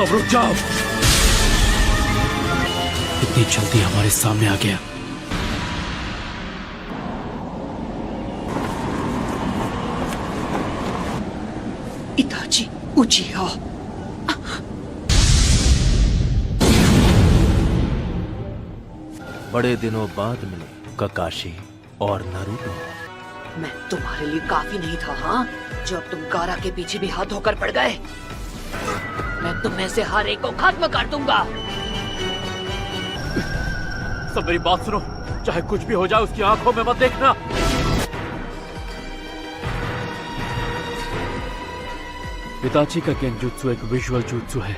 सब रुक जाओ। इतनी जल्दी हमारे सामने आ गया। इताची उचिया। बड़े दिनों बाद मिले ककाशी और नारुतो। मैं तुम्हारे लिए काफी नहीं था, हाँ? जब तुम गारा के पीछे भी हाथ धोकर पड़ गए। मैं तुम्हें से हर एक को खत्म कर दूंगा। सब मेरी बात सुनो, चाहे कुछ भी हो जाए उसकी आंखों में मत देखना। इताची का गेंजुत्सु एक विजुअल जुत्सु है।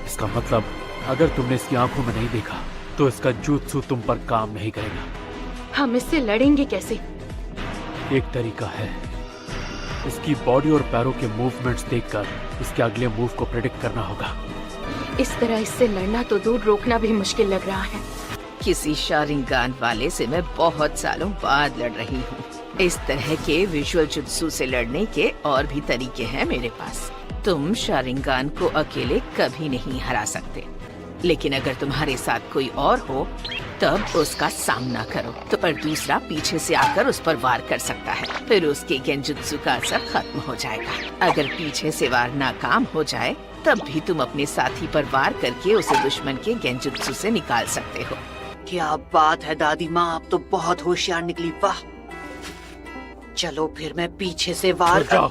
इसका मतलब अगर तुमने इसकी आंखों में नहीं देखा तो इसका जुत्सु तुम पर काम नहीं करेगा। हम इससे लड़ेंगे कैसे? एक तरीका है, इसकी बॉडी और पैरों के मूवमेंट्स देखकर इसके अगले मूव को प्रेडिक्ट करना होगा। इस तरह इससे लड़ना तो दूर, रोकना भी मुश्किल लग रहा है। किसी शारिंगान वाले से मैं बहुत सालों बाद लड़ रही हूँ। इस तरह के विजुअल जुत्सु से लड़ने के और भी तरीके हैं मेरे पास। तुम शारिंगान को अकेले कभी नहीं हरा सकते, लेकिन अगर तुम्हारे साथ कोई और हो तब उसका सामना करो। तो पर दूसरा पीछे से आकर उस पर वार कर सकता है, फिर उसके गेंजुत्सु का असर खत्म हो जाएगा। अगर पीछे से वार नाकाम हो जाए तब भी तुम अपने साथी पर वार करके उसे दुश्मन के गेंजुत्सु से निकाल सकते हो। क्या बात है दादी माँ, आप तो बहुत होशियार निकली। वाह, चलो फिर मैं पीछे से वार जाओ।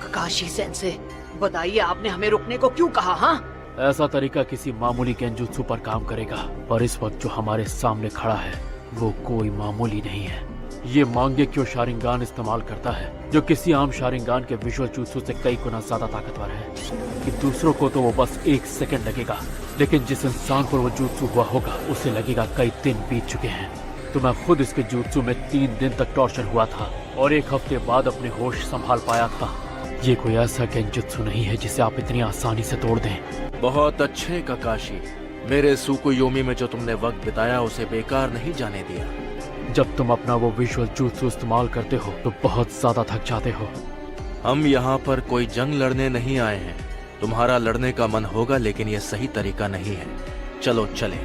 ककाशी सेंसे, बताइए आपने हमें रुकने को क्यों कहा? हाँ, ऐसा तरीका किसी मामूली गेंजुत्सु पर काम करेगा, पर इस वक्त जो हमारे सामने खड़ा है वो कोई मामूली नहीं है। ये मांगेक्यो शारिंगान इस्तेमाल करता है, जो किसी आम शारिंगान के विजुअल जुत्सु से कई गुना ज्यादा ताकतवर है। कि दूसरों को तो वो बस 1 सेकंड लगेगा, लेकिन जिस इंसान पर वो जुत्सु हुआ होगा उसे लगेगा कई दिन बीत चुके हैं। तो मैं खुद इसके जुत्सु में 3 दिन तक टॉर्चर हुआ था और 1 हफ्ते बाद अपने होश संभाल पाया था। ये कोई ऐसा गेंजुत्सु नहीं है जिसे आप इतनी आसानी से तोड़ दें। बहुत अच्छे ककाशी, मेरे सुकुयोमी में जो तुमने वक्त बिताया उसे बेकार नहीं जाने दिया। जब तुम अपना वो विजुअल जुत्सु इस्तेमाल करते हो तो बहुत ज्यादा थक जाते हो। हम यहाँ पर कोई जंग लड़ने नहीं आए हैं। तुम्हारा लड़ने का मन होगा, लेकिन ये सही तरीका नहीं है। चलो चले।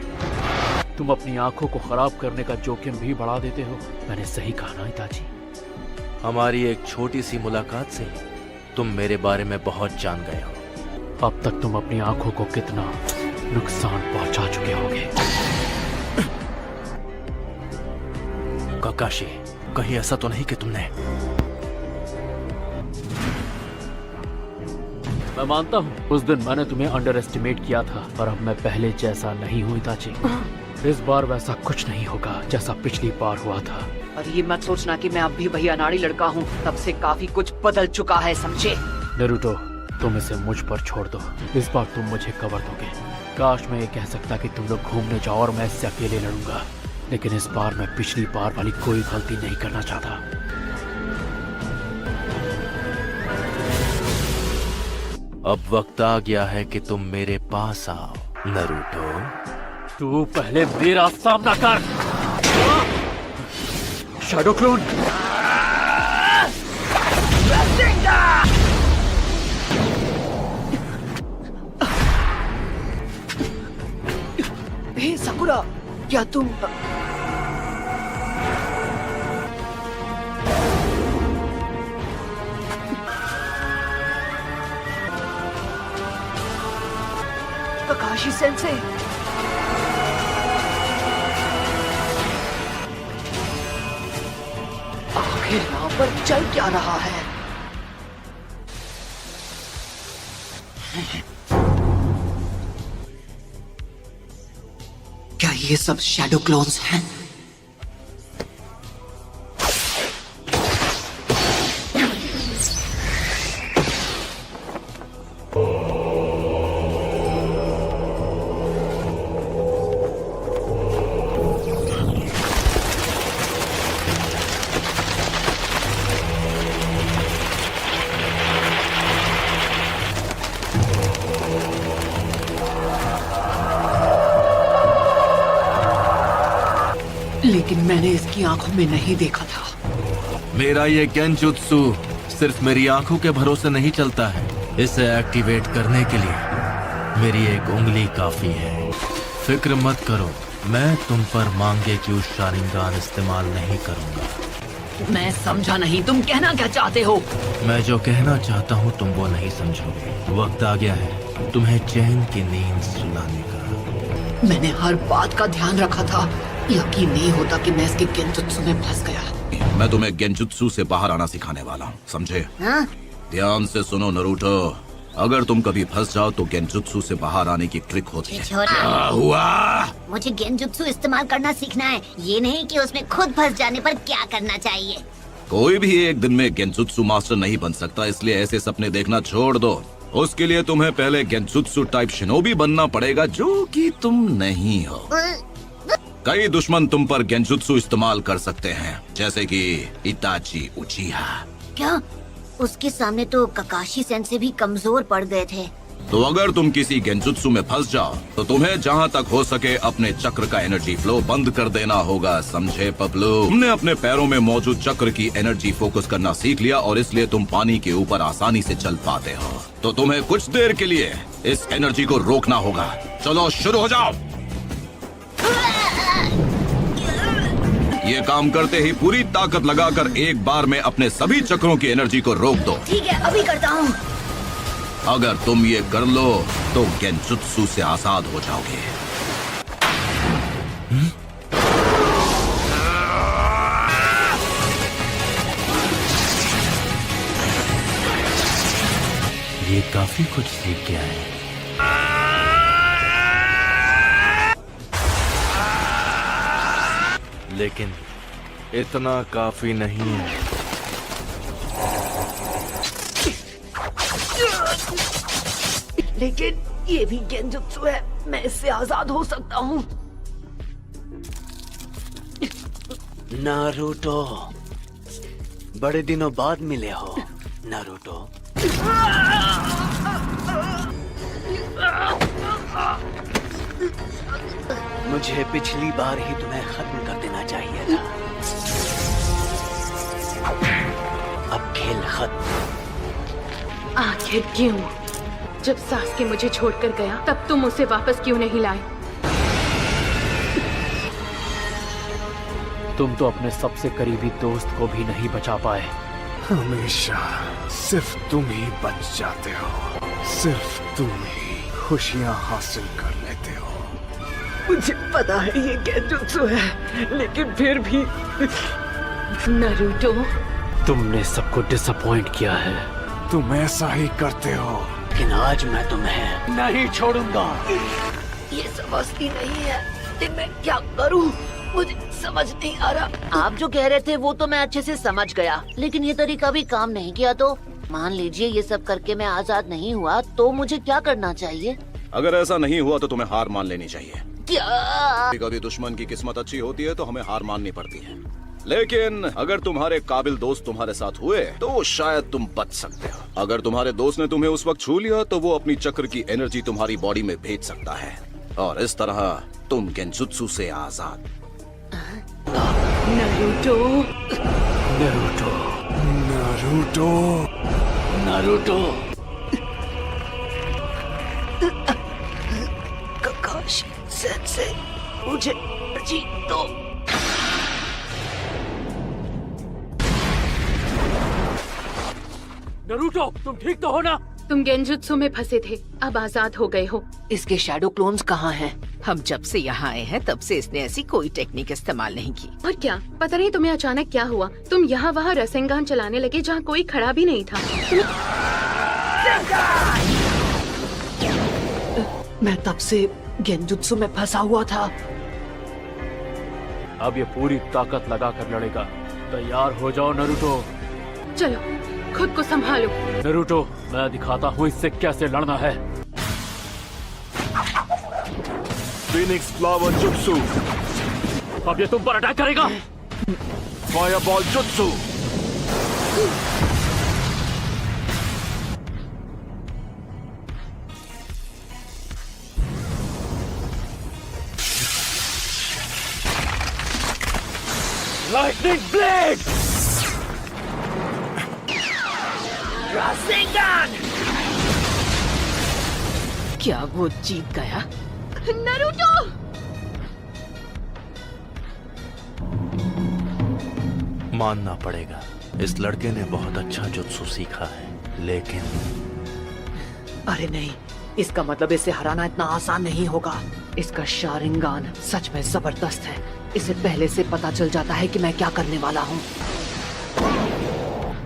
तुम अपनी आंखों को खराब करने का जोखिम भी बढ़ा देते हो। मैंने सही कहा ना इताची? हमारी एक छोटी सी मुलाकात से ही तुम मेरे बारे में बहुत जान गए हो। अब तक तुम अपनी आंखों को कितना नुकसान पहुंचा चुके होगे। ककाशी, कहीं ऐसा तो नहीं कि तुमने... मैं मानता हूँ उस दिन मैंने तुम्हें अंडर एस्टिमेट किया था, पर अब मैं पहले जैसा नहीं हूँ इताची। इस बार वैसा कुछ नहीं होगा जैसा पिछली बार हुआ था। और ये मत सोचना कि मैं अब भी वही अनाड़ी लड़का हूँ। तब से काफी कुछ बदल चुका है, समझे? नारुतो, तुम इसे मुझ पर छोड़ दो। इस बार तुम मुझे कवर दोगे। काश मैं ये कह सकता कि तुम लोग घूमने जाओ और मैं इससे अकेले लड़ूंगा, लेकिन इस बार मैं पिछली बार वाली कोई गलती नहीं करना चाहता। अब वक्त आ गया है कि तुम मेरे पास आओ नारुतो। तू पहले मेरा सामना कर। Shadow clone. हे साकुरा, क्या तुम... ककाशी सेंसे, आखिर यहाँ पर चल क्या रहा है? क्या ये सब शैडो क्लोन्स हैं? लेकिन मैंने इसकी आंखों में नहीं देखा था। मेरा ये गेंजुत्सु सिर्फ मेरी आंखों के भरोसे नहीं चलता है। इसे एक्टिवेट करने के लिए मेरी एक उंगली काफी है। फिक्र मत करो, मैं तुम पर मांगे क्यों शारिंगान इस्तेमाल नहीं करूंगा। मैं समझा नहीं, तुम कहना क्या चाहते हो? मैं जो कहना चाहता हूँ तुम वो नहीं समझोगे। वक्त आ गया है तुम्हें चैन की नींद सुलाने का। मैंने हर बात का ध्यान रखा था। यकीन नहीं होता कि मैं इसके गेंजुत्सु में फंस गया। मैं तुम्हें गेंजुत्सु से बाहर आना सिखाने वाला हूँ, समझे? हाँ? ध्यान से सुनो नरूटो, अगर तुम कभी फंस जाओ तो गेंजुत्सु से बाहर आने की ट्रिक होती है। छोटा, क्या हुआ? मुझे गेंजुत्सु इस्तेमाल करना सीखना है, ये नहीं कि उसमें खुद फंस जाने पर क्या करना चाहिए। कोई भी एक दिन में गेंजुत्सु मास्टर नहीं बन सकता, इसलिए ऐसे सपने देखना छोड़ दो। उसके लिए तुम्हें पहले गेंजुत्सु टाइप शिनोबी बनना पड़ेगा, जो कि तुम नहीं हो। कई दुश्मन तुम पर गेंजुत्सु इस्तेमाल कर सकते हैं, जैसे कि इताची उचिहा। क्या? उसके सामने तो ककाशी सेंसे भी कमजोर पड़ गए थे। तो अगर तुम किसी गेंजुत्सु में फंस जाओ तो तुम्हें जहाँ तक हो सके अपने चक्र का एनर्जी फ्लो बंद कर देना होगा, समझे पपलू? तुमने अपने पैरों में मौजूद चक्र की एनर्जी फोकस करना सीख लिया और इसलिए तुम पानी के ऊपर आसानी से चल पाते हो। तो तुम्हें कुछ देर के लिए इस एनर्जी को रोकना होगा। चलो शुरू हो जाओ। ये काम करते ही पूरी ताकत लगाकर एक बार में अपने सभी चक्रों की एनर्जी को रोक दो। ठीक है, अभी करता हूँ। अगर तुम ये कर लो तो गेंजुत्सु से आजाद हो जाओगे। ये काफी कुछ सीख गया है। लेकिन इतना काफी नहीं है। लेकिन ये भी गेंजुत्सु है, मैं इससे आजाद हो सकता हूँ। नारुतो, बड़े दिनों बाद मिले हो नारुतो। मुझे पिछली बार ही तुम्हें खत्म कर देना चाहिए था। अब खेल खत्म। आखिर क्यों? जब सासके मुझे छोड़कर गया तब तुम उसे वापस क्यों नहीं लाए? तुम तो अपने सबसे करीबी दोस्त को भी नहीं बचा पाए। हमेशा सिर्फ तुम ही बच जाते हो, सिर्फ तुम ही खुशियां हासिल कर लेते हो। मुझे पता है ये गेंजुत्सु है, लेकिन फिर भी नारुतो, तुमने सबको डिसअपॉइंट किया है। तुम ऐसा ही करते हो। लेकिन आज मैं तुम्हें नहीं छोड़ूंगा। ये समझती नहीं है कि मैं क्या करूं। मुझे समझ नहीं आ रहा। आप जो कह रहे थे वो तो मैं अच्छे से समझ गया, लेकिन ये तरीका भी काम नहीं किया तो मान लीजिए ये सब करके मैं आजाद नहीं हुआ तो मुझे क्या करना चाहिए? अगर ऐसा नहीं हुआ तो तुम्हें हार मान लेनी चाहिए। क्या? कभी दुश्मन की किस्मत अच्छी होती है तो हमें हार माननी पड़ती है, लेकिन अगर तुम्हारे काबिल दोस्त तुम्हारे साथ हुए तो शायद तुम बच सकते हो। अगर तुम्हारे दोस्त ने तुम्हें उस वक्त छू लिया तो वो अपनी चक्र की एनर्जी तुम्हारी बॉडी में भेज सकता है और इस तरह तुम गेंजुत्सु से आजाद। Naruto, Naruto, Naruto, Naruto, ककाशी sense, मुझे जीत दो। नारुतो, तुम ठीक तो हो ना? तुम गेंजुत्सु में फंसे थे, अब आजाद हो गए हो। इसके शैडो क्लोन्स कहाँ हैं? हम जब से यहाँ आए हैं तब से इसने ऐसी कोई टेक्निक इस्तेमाल नहीं की। और क्या पता नहीं तुम्हें अचानक क्या हुआ, तुम यहाँ वहाँ रसेंगान चलाने लगे जहाँ कोई खड़ा भी नहीं था। मैं तब से गेंजुत्सु में फंसा हुआ था। अब ये पूरी ताकत लगाकर लड़ेगा। तैयार हो जाओ नारुतो। चलो खुद को संभालो। नारुतो, मैं दिखाता हूँ इससे कैसे लड़ना है। फिनिक्स फ्लावर जुत्सु, अब ये तुम पर अटैक करेगा। फायरबॉल जुत्सु, लाइटनिंग ब्लेड, क्या वो जीत गया? नारुतो! मानना पड़ेगा, इस लड़के ने बहुत अच्छा जुत्सु सीखा है, लेकिन अरे नहीं, इसका मतलब इसे हराना इतना आसान नहीं होगा। इसका शारिंगान सच में जबरदस्त है। इसे पहले से पता चल जाता है कि मैं क्या करने वाला हूँ।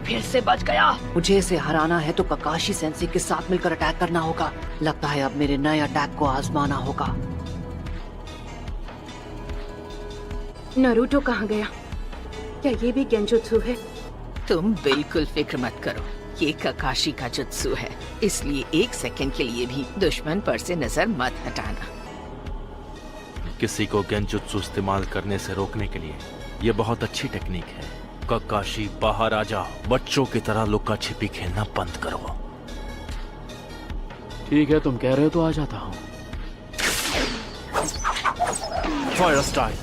फिर से बच गया। मुझे इसे हराना है तो ककाशी सेंसे के साथ मिलकर अटैक करना होगा। लगता है अब मेरे नए अटैक को आजमाना होगा। नारुतो कहाँ गया? क्या ये भी गेंजुत्सु है? तुम बिल्कुल फिक्र मत करो, ये ककाशी का जुत्सु है, इसलिए 1 सेकंड के लिए भी दुश्मन पर से नजर मत हटाना। किसी को गेंजुत्सु इस्तेमाल करने से रोकने के लिए ये बहुत अच्छी टेक्निक है। ककाशी, बाहर आ जाओ। बच्चों की तरह लुका छिपी खेलना बंद करो। ठीक है, तुम कह रहे हो तो आ जाता हूँ। Fire style.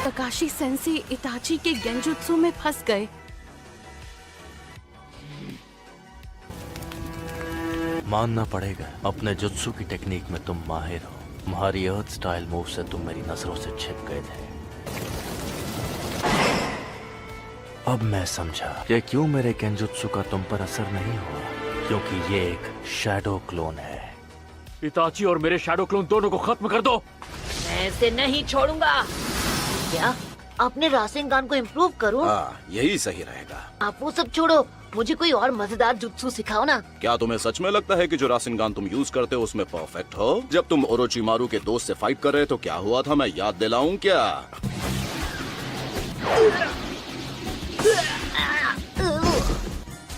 Kakashi sensei Itachi के गेंजुत्सु में फंस गए। मानना पड़ेगा, अपने जुत्सु की टेक्निक में तुम माहिर हो। तुम्हारी अर्थ स्टाइल मूव से तुम मेरी नजरों से छिप गए थे। अब मैं समझा कि क्यों मेरे गेंजुत्सु का तुम पर असर नहीं हुआ, क्योंकि ये एक शैडो क्लोन है। इताची और मेरे शैडो क्लोन दोनों को खत्म कर दो। मैं इसे नहीं छोड़ूंगा। क्या अपने रासेंगान को इम्प्रूव करूं? यही सही रहेगा। आप वो सब छोड़ो, मुझे कोई और मजेदार जुत्सु सिखाओ ना। क्या तुम्हें सच में लगता है कि जो रासेंगान तुम यूज करते हो उसमें परफेक्ट हो? जब तुम ओरोचिमारू के दोस्त से फाइट कर रहे तो क्या हुआ था, मैं याद दिलाऊं क्या?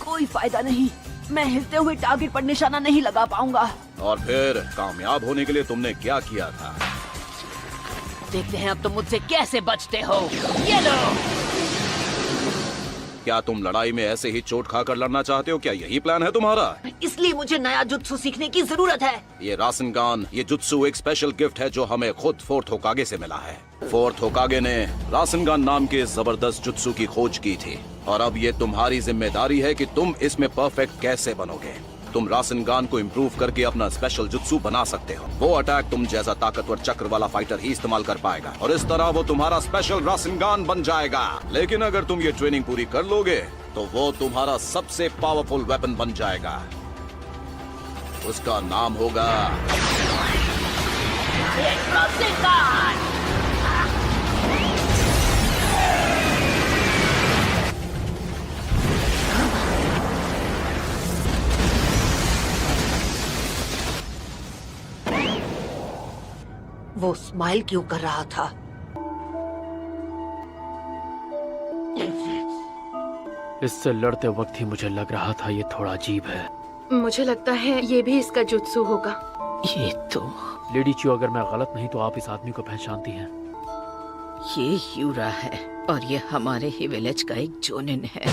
कोई फायदा नहीं, मैं हिलते हुए टारगेट पर निशाना नहीं लगा पाऊंगा। और फिर कामयाब होने के लिए तुमने क्या किया था? देखते हैं अब तुम मुझसे कैसे बचते हो। ये लो। क्या तुम लड़ाई में ऐसे ही चोट खाकर लड़ना चाहते हो? क्या यही प्लान है तुम्हारा? इसलिए मुझे नया जुत्सु सीखने की जरूरत है। ये रासेंगान, ये जुत्सु एक स्पेशल गिफ्ट है जो हमें खुद फोर्थ होकागे से मिला है। फोर्थ होकागे ने रासेंगान नाम के जबरदस्त जुत्सु की खोज की थी, और अब ये तुम्हारी जिम्मेदारी है कि तुम इसमें परफेक्ट कैसे बनोगे। तुम रासेंगान को इम्प्रूव करके अपना स्पेशल जुत्सु बना सकते हो। वो अटैक तुम जैसा ताकतवर चक्र वाला फाइटर ही इस्तेमाल कर पाएगा, और इस तरह वो तुम्हारा स्पेशल रासेंगान बन जाएगा। लेकिन अगर तुम ये ट्रेनिंग पूरी कर लोगे तो वो तुम्हारा सबसे पावरफुल वेपन बन जाएगा। उसका नाम होगा वो स्माइल क्यों कर रहा था? इससे लड़ते वक्त ही मुझे लग रहा था ये थोड़ा अजीब है। मुझे लगता है ये भी इसका जुत्सु होगा। ये तो लेडी चियो, अगर मैं गलत नहीं तो आप इस आदमी को पहचानती हैं। ये यूरा है और ये हमारे ही विलेज का एक जोनिन है।